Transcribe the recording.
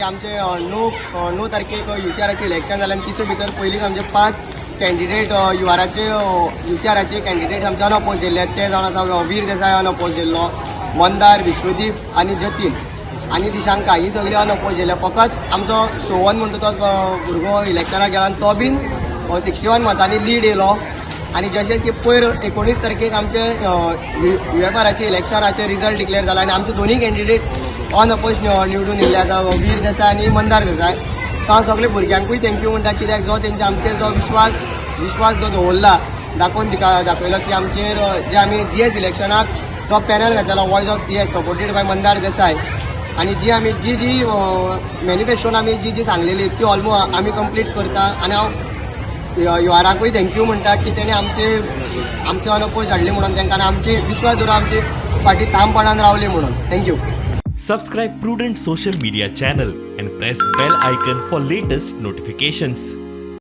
आमचे 9 तारखेक UCRचे इलेक्शन जालें आनी तितून भितर पयलींच आमचे 5 कॅन्डिडेट UCRचे कॅन्डिडेट आमचे अनअपोज दिल्ले. ते जावन आसा वीर देसाय अनअपोज दिल्लो, मंदार, विश्वदीप आनी जतीन आनी दिशांका ही सगळी अनअपोज दिल्ले. फकत आमचो सोवन म्हणटा तो भुरगो इलेक्शनाक गेला आनी तो बीन 61 मतांनी लीड येयलो. आनी जशें की पयर 19 तारखेक आमचे UFRचे इलेक्शनाचे रिजल्ट डिक्लेअर जाला आनी आमचे दोनूय कॅन्डिडेट अनअपोज निवडून येयल्ले आसा, वीर देसाय आनी मंदार देसाय. सो हांव सगळे भुरग्यांकूय थँक्यू म्हणटा, कित्याक जो तेंचे आमचेर जो विश्वास जो दवरला दाखयलो की आमचेर जे आमी GS इलेक्शनाक जो पॅनल घातलेलो voice of CS supported by Mandar Desai आनी जी मॅनिफेस्टोन आमी जी सांगलेली ती ऑलमोस्ट आमी कंप्लीट करता. आनी हांव युआराकूय थँक्यू म्हणटा की तेणे आमचे अनअपोज हाडले म्हणून, तांकां आमची विश्वास दवरून आमची फाटी ठामपणान रावली म्हणून. Thank you. Subscribe Prudent social media channel and press bell icon for latest notifications.